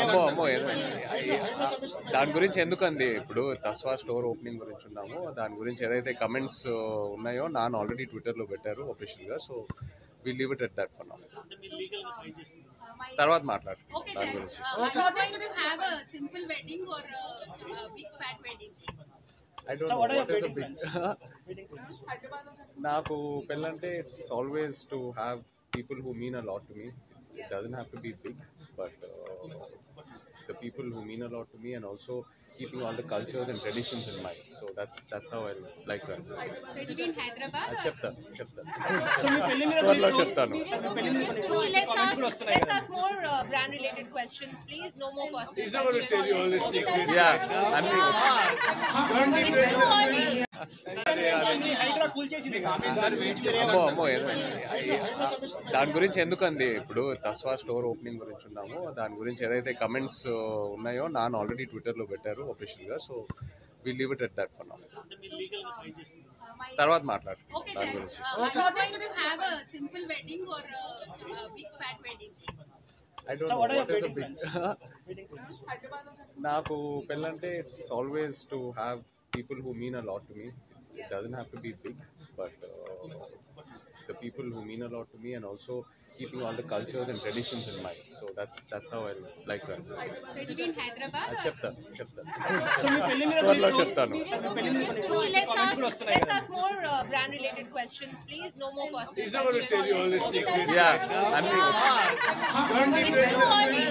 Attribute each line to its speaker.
Speaker 1: అమ్మో అమ్మో దాని గురించి ఎందుకండి ఇప్పుడు తస్వా స్టోర్ ఓపెనింగ్ గురించి ఉన్నాము. దాని గురించి ఏదైతే కమెంట్స్ ఉన్నాయో నాన్న ఆల్రెడీ ట్విట్టర్లో పెట్టారు ఒఫీషియల్గా. So we leave it at that for now. తర్వాత మాట్లాడు దాని గురించి. I don't know what is a big. నాకు పెళ్ళంటే it's always to have people who mean a lot to me. It doesn't have to be big, but the people who mean a lot to me, and also keeping all the cultures and traditions in mind. So that's how I like them.
Speaker 2: So it is in Hyderabad.
Speaker 1: చెప్తా త్వరలో చెప్తాను.
Speaker 2: Let's ask more brand related questions, please. No more personal questions.
Speaker 1: Yeah, అన్ని
Speaker 2: It's too early.
Speaker 1: అమ్మో అమ్మో దాని గురించి ఎందుకండి ఇప్పుడు తస్వా స్టోర్ ఓపెనింగ్ గురించి ఉన్నాము. దాని గురించి ఏదైతే కమెంట్స్ ఉన్నాయో నాన్న ఆల్రెడీ ట్విట్టర్లో పెట్టారు ఒఫీషియల్గా. So we leave it at that for now. తర్వాత మాట్లాడు దాని గురించి. I don't know what is a big. నాకు పెళ్ళంటే it's always to have people who mean a lot to me. It doesn't have to be big, but the people who mean a lot to me, and also keeping all the cultures and traditions in mind. So that's how I like them.
Speaker 2: So it is in Hyderabad.
Speaker 1: చెప్తా త్వరలో చెప్తాను.
Speaker 2: Let's ask more brand related questions, please. No more personal questions.
Speaker 1: Yeah, అన్ని
Speaker 2: It's too early.